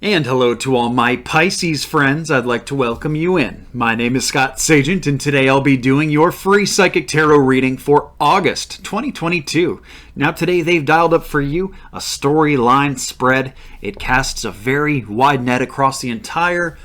And hello to all my Pisces friends. I'd like to welcome you in. My name is Scott Sagent, and today I'll be doing your free psychic tarot reading for August 2022. Now today they've dialed up for you a storyline spread. It casts a very wide net across the entire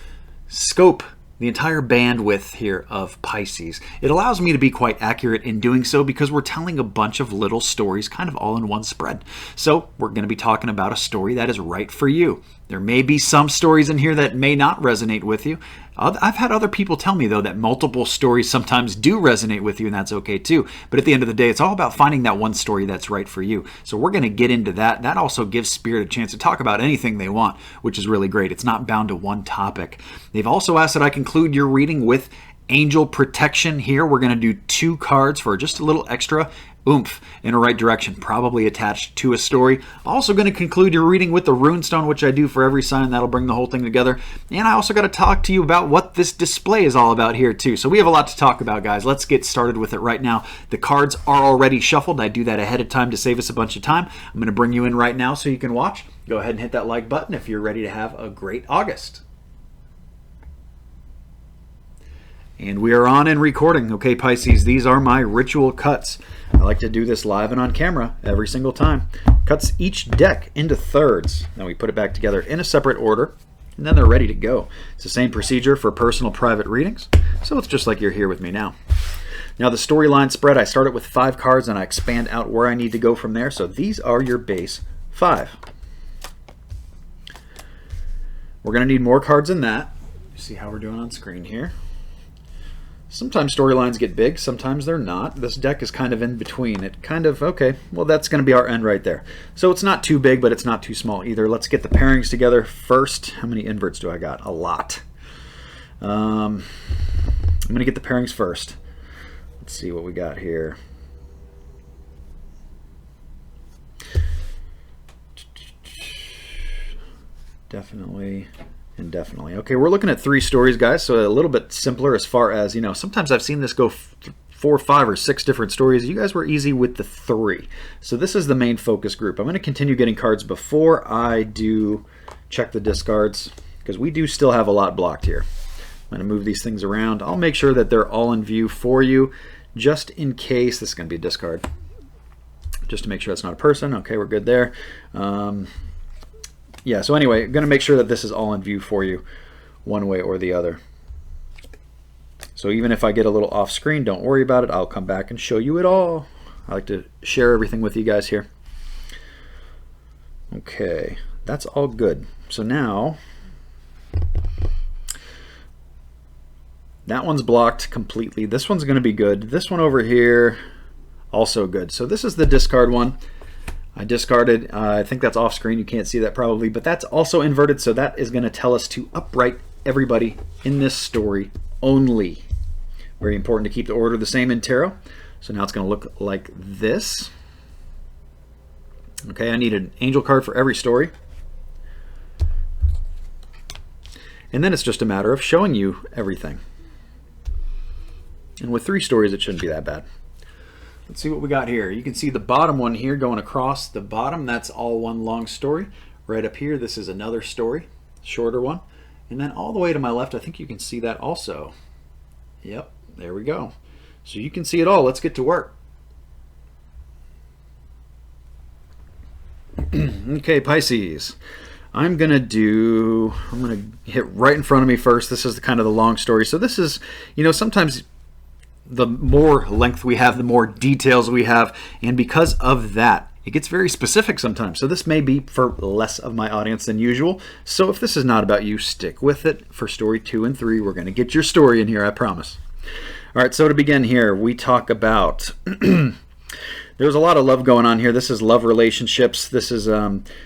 scope, the entire bandwidth here of Pisces. It allows me to be quite accurate in doing so because we're telling a bunch of little stories kind of all in one spread. So we're going to be talking about a story that is right for you. There may be some stories in here that may not resonate with you. I've had other people tell me, though, that multiple stories sometimes do resonate with you, and that's okay, too. But at the end of the day, it's all about finding that one story that's right for you. So we're going to get into that. That also gives Spirit a chance to talk about anything they want, which is really great. It's not bound to one topic. They've also asked that I conclude your reading with angel protection here. We're going to do 2 cards for just a little extra oomph in a right direction, probably attached to a story. Also going to conclude your reading with the runestone, which I do for every sign. That'll bring the whole thing together. And I also got to talk to you about what this display is all about here too. So we have a lot to talk about, guys. Let's get started with it right now. The cards are already shuffled. I do that ahead of time to save us a bunch of time. I'm going to bring you in right now so you can watch. Go ahead and hit that like button if you're ready to have a great August. And we are on and recording. Okay, Pisces, these are my ritual cuts. I like to do this live and on camera every single time. Cuts each deck into thirds. Then we put it back together in a separate order, and then they're ready to go. It's the same procedure for personal private readings, so it's just like you're here with me now. Now the storyline spread, I start it with 5 cards and I expand out where I need to go from there. So these are your base 5. We're going to need more cards than that. See how we're doing on screen here. Sometimes storylines get big, sometimes they're not. This deck is kind of in between. It kind of, okay, well that's going to be our end right there. So it's not too big, but it's not too small either. Let's get the pairings together first. How many inverts do I got? A lot. I'm going to get the pairings first. Let's see what we got here. Definitely. And definitely. Okay, we're looking at 3 stories, guys, so a little bit simpler as far as, you know, sometimes I've seen this go 4, 5, or 6 different stories. You guys were easy with the 3. So this is the main focus group. I'm going to continue getting cards before I do check the discards, because we do still have a lot blocked here. I'm going to move these things around. I'll make sure that they're all in view for you, just in case. This is going to be a discard, just to make sure it's not a person. Okay, we're good there. Yeah, so anyway, I'm going to make sure that this is all in view for you one way or the other. So even if I get a little off screen, don't worry about it. I'll come back and show you it all. I like to share everything with you guys here. Okay, that's all good. So now, that one's blocked completely. This one's going to be good. This one over here, also good. So this is the discard one. I discarded, I think that's off screen, you can't see that probably, but that's also inverted, so that is going to tell us to upright everybody in this story only. Very important to keep the order the same in tarot. So now it's going to look like this. Okay, I need an angel card for every story. And then it's just a matter of showing you everything. And with 3 stories, it shouldn't be that bad. Let's see what we got here. You can see the bottom one here going across the bottom. That's all one long story. Right up here, this is another story, shorter one. And then all the way to my left, I think you can see that also. Yep, there we go. So you can see it all. Let's get to work. Okay, Pisces. I'm going to hit right in front of me first. This is kind of the long story. So this is, you know, sometimes the more length we have, the more details we have, and because of that, it gets very specific sometimes. So this may be for less of my audience than usual. So if this is not about you, stick with it. For story 2 and 3, we're going to get your story in here, I promise. All right, so to begin here, we talk about there's a lot of love going on here. This is love relationships. This is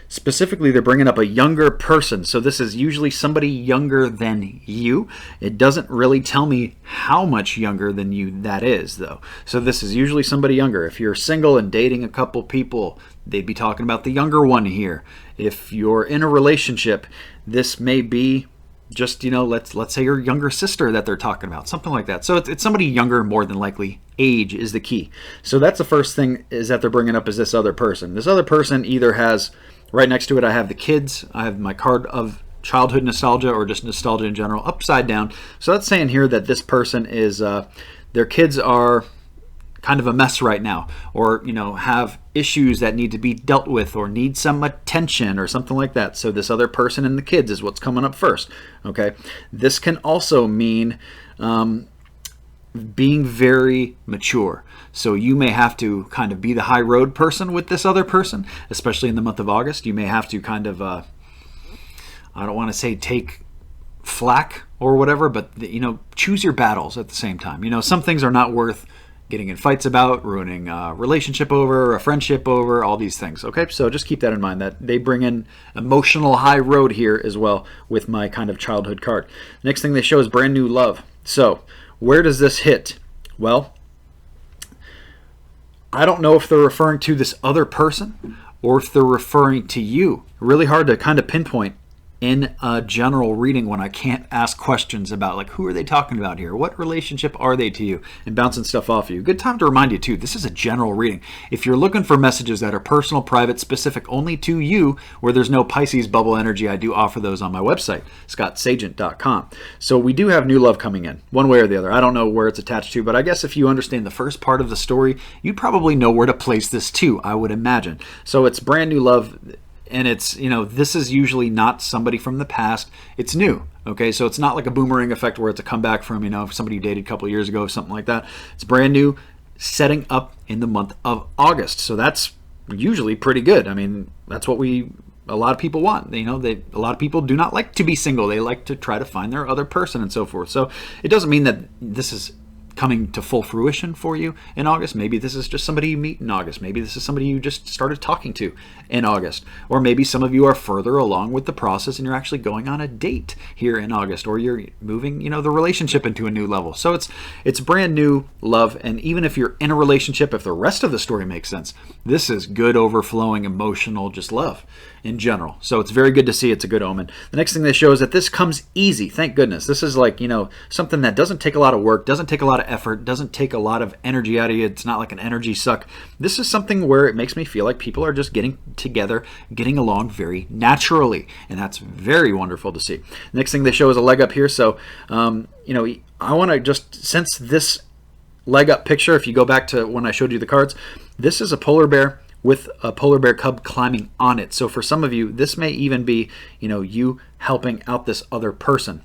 specifically, they're bringing up a younger person. So this is usually somebody younger than you. It doesn't really tell me how much younger than you that is, though. So this is usually somebody younger. If you're single and dating a couple people, they'd be talking about the younger one here. If you're in a relationship, this may be just, you know, let's say your younger sister that they're talking about, something like that. So it's somebody younger, more than likely. Age is the key. So that's the first thing is that they're bringing up is this other person. This other person either has, right next to it, I have the kids. I have my card of childhood nostalgia or just nostalgia in general, upside down. So that's saying here that this person is, their kids are kind of a mess right now, or have issues that need to be dealt with, or need some attention or something like that. So this other person and the kids is what's coming up first. Okay, this can also mean being very mature. So you may have to kind of be the high road person with this other person, especially in the month of August. You may have to kind of I don't want to say take flack or whatever, but choose your battles at the same time. Some things are not worth getting in fights about, ruining a relationship over, a friendship over, all these things. Okay, so just keep that in mind, that they bring in emotional high road here as well with my kind of childhood card. Next thing they show is brand new love. So where does this hit? Well, I don't know if they're referring to this other person or if they're referring to you. Really hard to kind of pinpoint in a general reading when I can't ask questions about, like, who are they talking about here? What relationship are they to you? And bouncing stuff off you. Good time to remind you, too, this is a general reading. If you're looking for messages that are personal, private, specific only to you, where there's no Pisces bubble energy, I do offer those on my website, scottsagent.com. So we do have new love coming in, one way or the other. I don't know where it's attached to, but I guess if you understand the first part of the story, you probably know where to place this, too, I would imagine. So it's brand new love. And it's, this is usually not somebody from the past. It's new. Okay, so it's not like a boomerang effect where it's a comeback from, somebody you dated a couple of years ago, something like that. It's brand new, setting up in the month of August. So that's usually pretty good. I mean, that's what a lot of people want. A lot of people do not like to be single. They like to try to find their other person and so forth. So it doesn't mean that this is coming to full fruition for you in August. Maybe this is just somebody you meet in August. Maybe this is somebody you just started talking to in August. Or maybe some of you are further along with the process and you're actually going on a date here in August, or you're moving, the relationship into a new level. So it's brand new love. And even if you're in a relationship, if the rest of the story makes sense, this is good, overflowing, emotional, just love in general. So it's very good to see. It's a good omen. The next thing they show is that this comes easy. Thank goodness. This is like, something that doesn't take a lot of work, doesn't take a lot of effort, doesn't take a lot of energy out of you. It's not like an energy suck. This is something where it makes me feel like people are just getting together, getting along very naturally. And that's very wonderful to see. Next thing they show is a leg up here. So, I want to just, since this leg up picture, if you go back to when I showed you the cards, this is a polar bear with a polar bear cub climbing on it. So for some of you, this may even be, you helping out this other person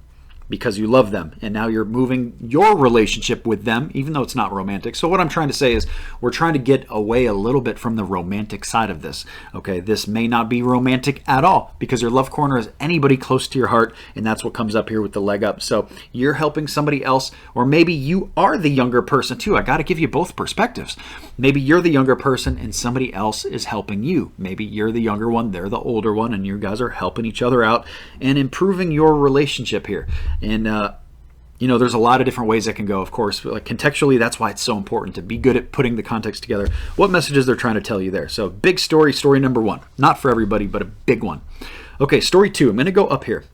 because you love them, and now you're moving your relationship with them, even though it's not romantic. So what I'm trying to say is we're trying to get away a little bit from the romantic side of this. Okay, this may not be romantic at all because your love corner is anybody close to your heart, and that's what comes up here with the leg up. So you're helping somebody else, or maybe you are the younger person too. I got to give you both perspectives. Maybe you're the younger person and somebody else is helping you. Maybe you're the younger one, they're the older one, and you guys are helping each other out and improving your relationship here. And, there's a lot of different ways that can go, of course. But like contextually, that's why it's so important to be good at putting the context together. What messages they're trying to tell you there. So big story number one. Not for everybody, but a big one. Okay, story two. I'm going to go up here.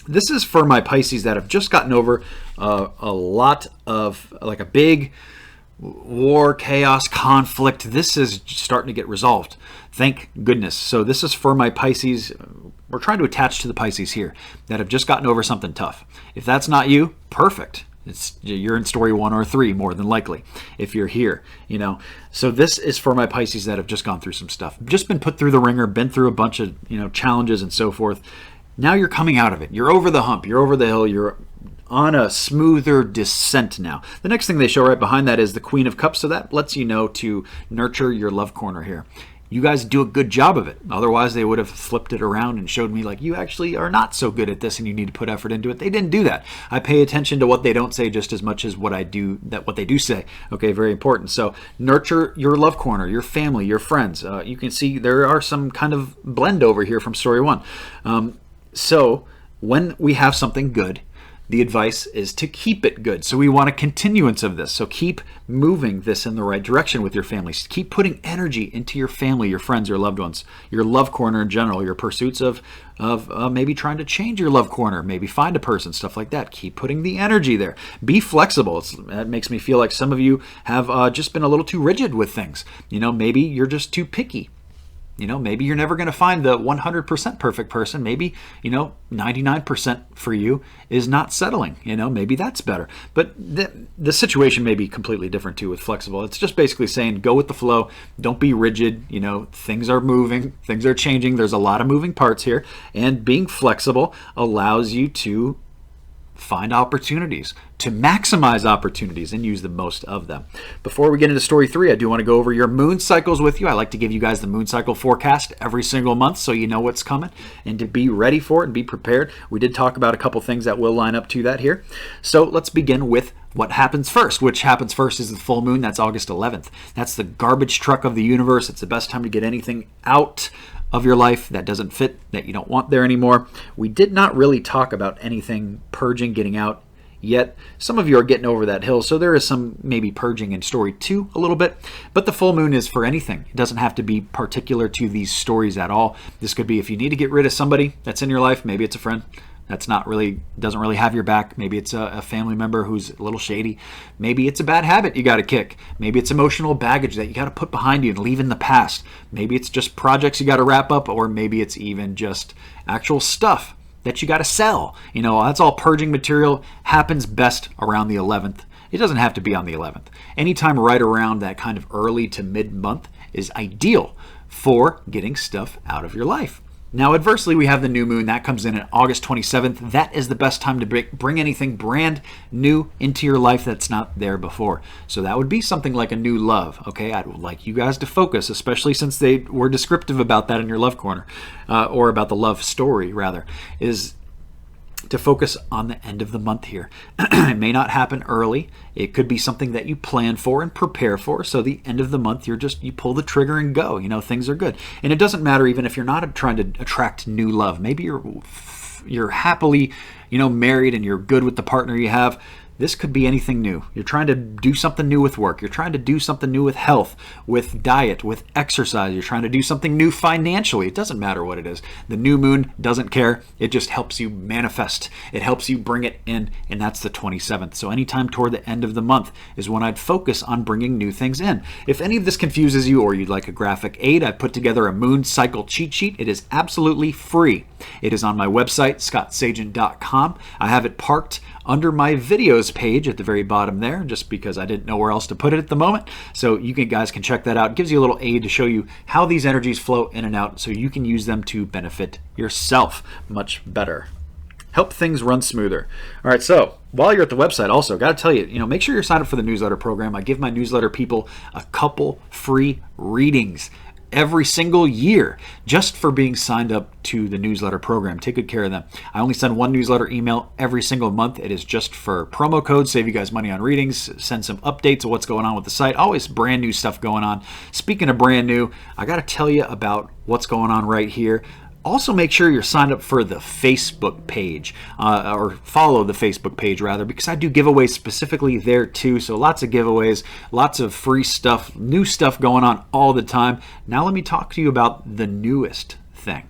This is for my Pisces that have just gotten over a lot of, like a big war, chaos, conflict. This is starting to get resolved. Thank goodness. So this is for my Pisces. We're trying to attach to the Pisces here that have just gotten over something tough. If that's not you, perfect. You're in story 1 or 3 more than likely if you're here, So this is for my Pisces that have just gone through some stuff, just been put through the ringer, been through a bunch of, challenges and so forth. Now you're coming out of it. You're over the hump. You're over the hill. You're on a smoother descent now. The next thing they show right behind that is the Queen of Cups. So that lets you know to nurture your love corner here. You guys do a good job of it. Otherwise, they would have flipped it around and showed me like, you actually are not so good at this and you need to put effort into it. They didn't do that. I pay attention to what they don't say just as much as what they do say. Okay, very important. So nurture your love corner, your family, your friends. You can see there are some kind of blend over here from story 1. So when we have something good, the advice is to keep it good. So we want a continuance of this. So keep moving this in the right direction with your family. Keep putting energy into your family, your friends, your loved ones, your love corner in general, your pursuits of maybe trying to change your love corner, maybe find a person, stuff like that. Keep putting the energy there. Be flexible. That makes me feel like some of you have just been a little too rigid with things. Maybe you're just too picky. maybe you're never going to find the 100% perfect person. Maybe, 99% for you is not settling. Maybe that's better. But the situation may be completely different too with flexible. It's just basically saying go with the flow. Don't be rigid. Things are moving. Things are changing. There's a lot of moving parts here. And being flexible allows you to find opportunities, to maximize opportunities and use the most of them. Before we get into story 3, I do want to go over your moon cycles with you. I like to give you guys the moon cycle forecast every single month so you know what's coming and to be ready for it and be prepared. We did talk about a couple things that will line up to that here. So let's begin with what happens first. Which happens first is the full moon. That's August 11th. That's the garbage truck of the universe. It's the best time to get anything out of your life that doesn't fit, that you don't want there anymore. We did not really talk about anything purging, getting out yet. Some of you are getting over that hill, so there is some maybe purging in story 2 a little bit, but the full moon is for anything. It doesn't have to be particular to these stories at all. This could be if you need to get rid of somebody that's in your life. Maybe it's a friend that's doesn't really have your back. Maybe it's a family member who's a little shady. Maybe it's a bad habit you got to kick. Maybe it's emotional baggage that you got to put behind you and leave in the past. Maybe it's just projects you got to wrap up, or maybe it's even just actual stuff that you got to sell. That's all purging material. Happens best around the 11th. It doesn't have to be on the 11th. Anytime right around that kind of early to mid-month is ideal for getting stuff out of your life. Now, adversely, we have the new moon. That comes in at August 27th. That is the best time to bring anything brand new into your life that's not there before. So that would be something like a new love, okay? I'd like you guys to focus, especially since they were descriptive about that in your love corner, or about the love story, rather, is to focus on the end of the month here. It may not happen early. It could be something that you plan for and prepare for. So the end of the month, you pull the trigger and go. Things are good. And it doesn't matter even if you're not trying to attract new love. Maybe you're happily, married and you're good with the partner you have. This could be anything new. You're trying to do something new with work. You're trying to do something new with health, with diet, with exercise. You're trying to do something new financially. It doesn't matter what it is. The new moon doesn't care. It just helps you manifest. It helps you bring it in, and that's the 27th. So anytime toward the end of the month is when I'd focus on bringing new things in. If any of this confuses you or you'd like a graphic aid, I've put together a moon cycle cheat sheet. It is absolutely free. It is on my website, scottsagent.com. I have it parked under my videos page at the very bottom there, just because I didn't know where else to put it at the moment. So you guys can check that out. It gives you a little aid to show you how these energies flow in and out so you can use them to benefit yourself much better. Help things run smoother. All right, so while you're at the website, also, got to tell you, make sure you're signed up for the newsletter program. I give my newsletter people a couple free readings every single year just for being signed up to the newsletter program. Take good care of them. I only send one newsletter email every single month. It is just for promo codes, save you guys money on readings, send some updates of what's going on with the site. Always brand new stuff going on. Speaking of brand new, I got to tell you about what's going on right here. Also, make sure you're signed up for the Facebook page, or follow the Facebook page rather, because I do giveaways specifically there too. So lots of giveaways, lots of free stuff, new stuff going on all the time. Now let me talk to you about the newest thing.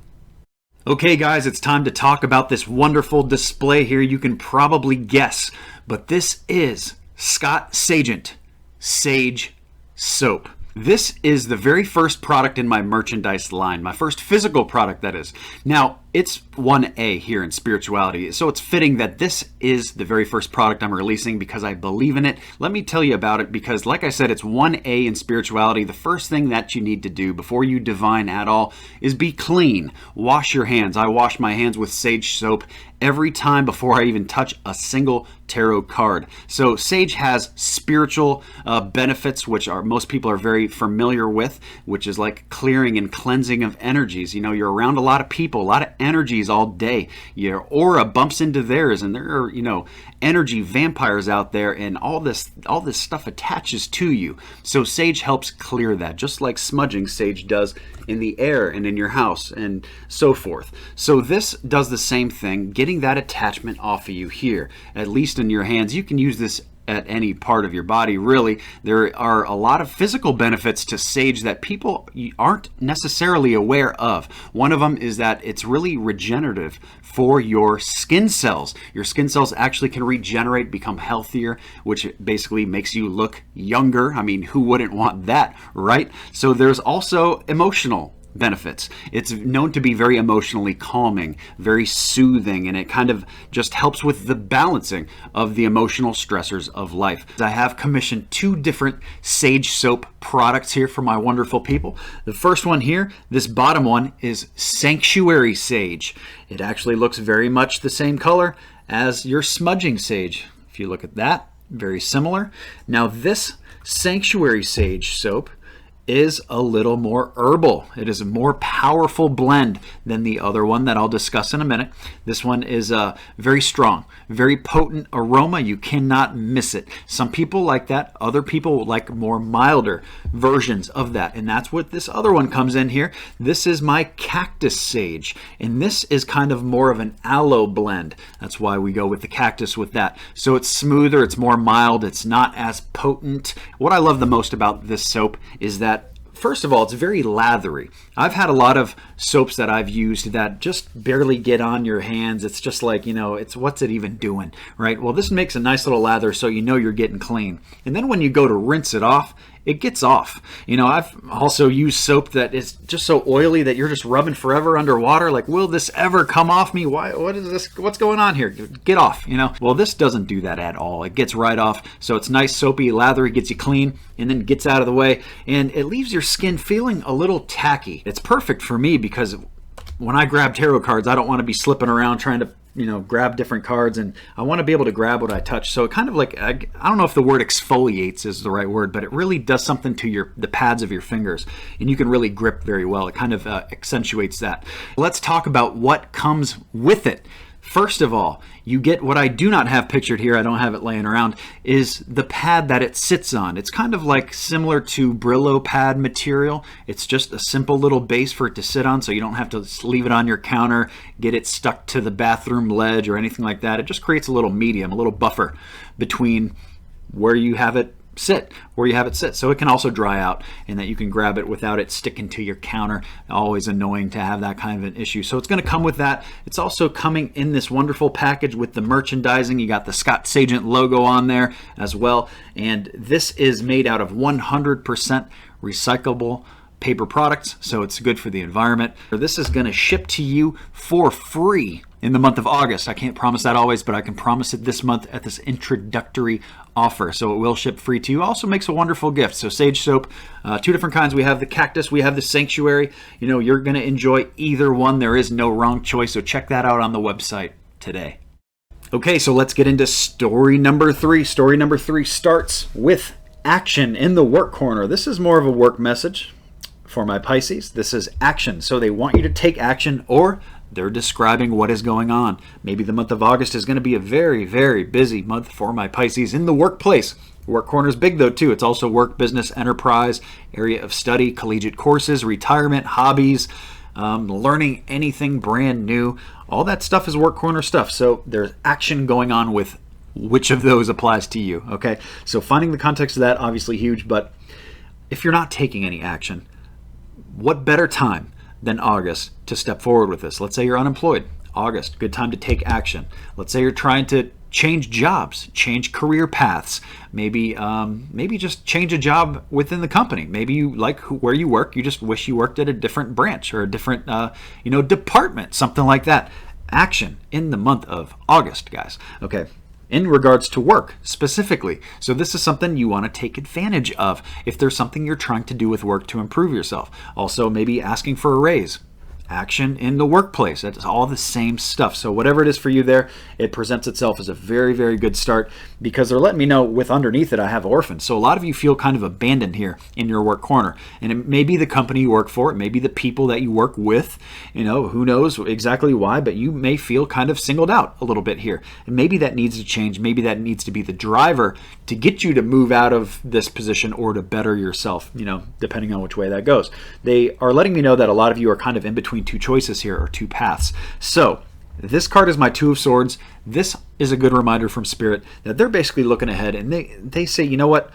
Okay guys, it's time to talk about this wonderful display here. You can probably guess, but this is Scott Sagent Sage Soap. This is the very first product in my merchandise line, my first physical product, that is. Now, it's 1A here in spirituality, so it's fitting that this is the very first product I'm releasing because I believe in it. Let me tell you about it because, like I said, it's 1A in spirituality. The first thing that you need to do before you divine at all is be clean. Wash your hands. I wash my hands with sage soap every time before I even touch a single tarot card. So sage has spiritual benefits, which most people are very familiar with, which is like clearing and cleansing of energies. You're around a lot of people, a lot of energies all day. Your aura bumps into theirs, and there are, energy vampires out there, and all this stuff attaches to you. So sage helps clear that, just like smudging sage does in the air and in your house and so forth. So this does the same thing, getting that attachment off of you here, at least in your hands. You can use this at any part of your body, really. There are a lot of physical benefits to sage that people aren't necessarily aware of. One of them is that it's really regenerative for your skin cells. Your skin cells actually can regenerate, become healthier, which basically makes you look younger. I mean, who wouldn't want that, right? So there's also emotional benefits. It's known to be very emotionally calming, very soothing, and it kind of just helps with the balancing of the emotional stressors of life. I have commissioned 2 different sage soap products here for my wonderful people. The first one here, this bottom one, is Sanctuary Sage. It actually looks very much the same color as your smudging sage. If you look at that, very similar. Now this Sanctuary Sage soap is a little more herbal. It is a more powerful blend than the other one that I'll discuss in a minute. This one is a very strong, very potent aroma. You cannot miss it. Some people like that. Other people like more milder versions of that. And that's what this other one comes in here. This is my Cactus Sage. And this is kind of more of an aloe blend. That's why we go with the cactus with that. So it's smoother, it's more mild, it's not as potent. What I love the most about this soap is that first of all, it's very lathery. I've had a lot of soaps that I've used that just barely get on your hands. It's just like, it's what's it even doing, right? Well, this makes a nice little lather so you know you're getting clean. And then when you go to rinse it off, it gets off. I've also used soap that is just so oily that you're just rubbing forever underwater. Like, will this ever come off me? What is this? What's going on here? Get off, Well, this doesn't do that at all. It gets right off. So it's nice, soapy, lathery, gets you clean, and then gets out of the way. And it leaves your skin feeling a little tacky. It's perfect for me because when I grab tarot cards, I don't want to be slipping around trying to grab different cards, and I want to be able to grab what I touch. So it kind of like, I don't know if the word exfoliates is the right word, but it really does something to the pads of your fingers, and you can really grip very well. It kind of accentuates that. Let's talk about what comes with it. First of all, you get what I do not have pictured here, I don't have it laying around, is the pad that it sits on. It's kind of like similar to Brillo pad material. It's just a simple little base for it to sit on, so you don't have to leave it on your counter, get it stuck to the bathroom ledge or anything like that. It just creates a little medium, a little buffer between where you have it sit, so it can also dry out and that you can grab it without it sticking to your counter. Always annoying to have that kind of an issue. So it's going to come with that. It's also coming in this wonderful package with the merchandising. You got the Scott Sagent logo on there as well, and this is made out of 100% recyclable paper products, so it's good for the environment. This is going to ship to you for free in the month of August. I can't promise that always, but I can promise it this month at this introductory offer. So it will ship free to you. Also makes a wonderful gift. So sage soap, 2 different kinds. We have the cactus, we have the sanctuary. You're going to enjoy either one. There is no wrong choice. So check that out on the website today. Okay, so let's get into story number 3. Story number 3 starts with action in the work corner. This is more of a work message for my Pisces. This is action. So they want you to take action, or they're describing what is going on. Maybe the month of August is going to be a very, very busy month for my Pisces in the workplace. Work corner is big though too. It's also work, business, enterprise, area of study, collegiate courses, retirement, hobbies, learning anything brand new. All that stuff is work corner stuff. So there's action going on with which of those applies to you. Okay, so finding the context of that, obviously huge. But if you're not taking any action, what better time than August to step forward with this? Let's say you're unemployed. August, good time to take action. Let's say you're trying to change jobs, change career paths, maybe just change a job within the company. Maybe you like where you work, you just wish you worked at a different branch or a different department, something like that. Action in the month of August, guys. Okay. In regards to work specifically. So this is something you want to take advantage of if there's something you're trying to do with work to improve yourself. Also, maybe asking for a raise. Action in the workplace. It's all the same stuff. So whatever it is for you there, it presents itself as a very, very good start, because they're letting me know with underneath it I have orphans. So a lot of you feel kind of abandoned here in your work corner. And it may be the company you work for, it may be the people that you work with, who knows exactly why, but you may feel kind of singled out a little bit here. And maybe that needs to change. Maybe that needs to be the driver to get you to move out of this position or to better yourself, depending on which way that goes. They are letting me know that a lot of you are kind of in between 2 choices here, or 2 paths. So this card is my 2 of Swords. This is a good reminder from Spirit that they're basically looking ahead, and they say, you know what?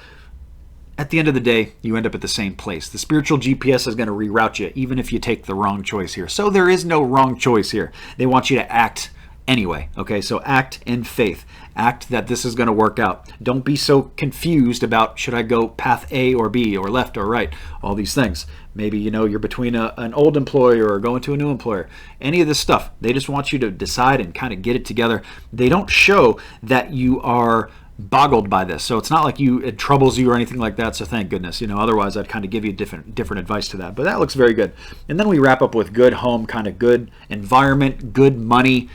At the end of the day, you end up at the same place. The spiritual GPS is going to reroute you, even if you take the wrong choice here. So there is no wrong choice here. They want you to act anyway. Okay, so act in faith. Act that this is going to work out. Don't be so confused about should I go path A or B or left or right, all these things. Maybe, you're between an old employer or going to a new employer. Any of this stuff, they just want you to decide and kind of get it together. They don't show that you are boggled by this, so it's not like it troubles you or anything like that, so thank goodness. Otherwise I'd kind of give you different advice to that, but that looks very good. And then we wrap up with good home, kind of good environment, good money,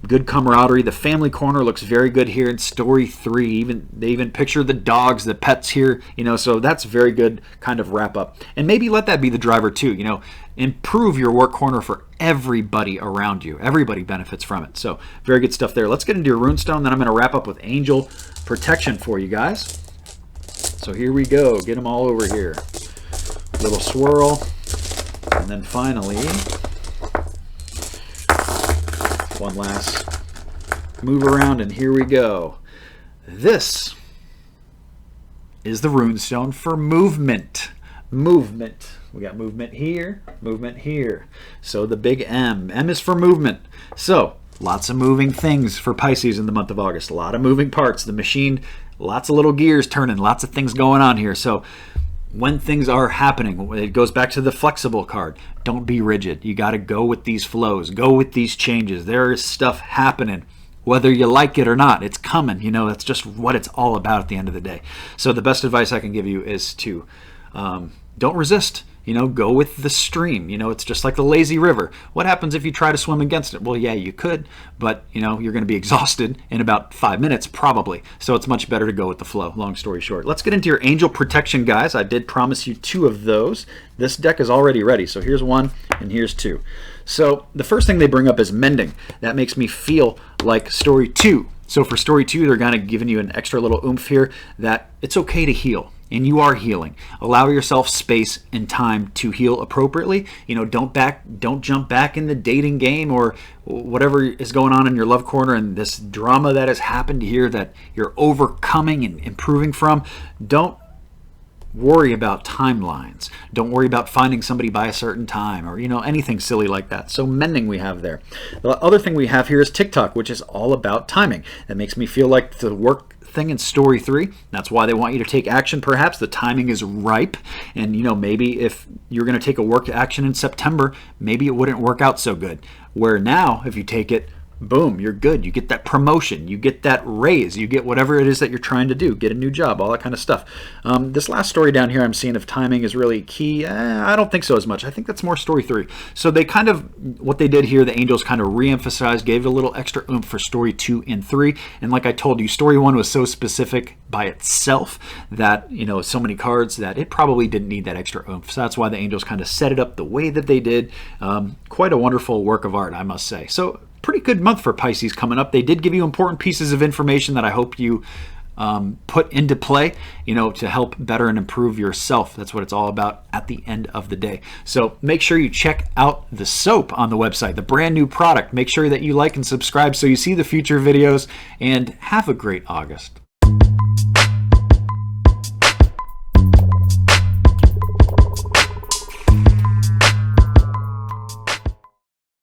good camaraderie. The family corner looks very good here in story 3. They even picture the dogs, the pets here, so that's very good kind of wrap up. And maybe let that be the driver too. Improve your work corner for everybody around you. Everybody benefits from it. So very good stuff there. Let's get into your runestone. Then I'm going to wrap up with angel protection for you guys. So here we go. Get them all over here. Little swirl. And then finally, one last move around, and here we go. This is the runestone for movement. Movement. We got movement here, movement here. So the big M. M is for movement. So lots of moving things for Pisces in the month of August. A lot of moving parts. The machine, lots of little gears turning, lots of things going on here. So when things are happening, it goes back to the flexible card. Don't be rigid. You got to go with these flows, go with these changes. There is stuff happening. Whether you like it or not, it's coming. That's just what it's all about at the end of the day. So the best advice I can give you is to don't resist. Go with the stream. It's just like the lazy river. What happens if you try to swim against it? Well, yeah, you could, but you're going to be exhausted in about 5 minutes probably. So it's much better to go with the flow. Long story short, let's get into your angel protection, guys. I did promise you 2 of those. This deck is already ready. So here's 1 and here's 2. So the first thing they bring up is mending. That makes me feel like story 2. So for story 2, they're kind of giving you an extra little oomph here that it's okay to heal. And you are healing. Allow yourself space and time to heal appropriately. Don't jump back in the dating game or whatever is going on in your love corner and this drama that has happened here that you're overcoming and improving from. Don't worry about timelines. Don't worry about finding somebody by a certain time or anything silly like that. So mending we have there. The other thing we have here is TikTok, which is all about timing. That makes me feel like the work thing in story 3. That's why they want you to take action. Perhaps the timing is ripe, and maybe if you're going to take a work action in September, maybe it wouldn't work out so good. Where now, if you take it, boom, you're good. You get that promotion, you get that raise, you get whatever it is that you're trying to do, get a new job, all that kind of stuff. This last story down here I'm seeing if timing is really key. I don't think so as much. I think that's more story 3. So they kind of, what they did here, the angels kind of re-emphasized, gave a little extra oomph for story 2 and 3. And like I told you, story 1 was so specific by itself that, so many cards that it probably didn't need that extra oomph. So that's why the angels kind of set it up the way that they did. Quite a wonderful work of art, I must say. So pretty good month for Pisces coming up. They did give you important pieces of information that I hope you put into play, to help better and improve yourself. That's what it's all about at the end of the day. So make sure you check out the soap on the website, the brand new product. Make sure that you like and subscribe so you see the future videos, and have a great August.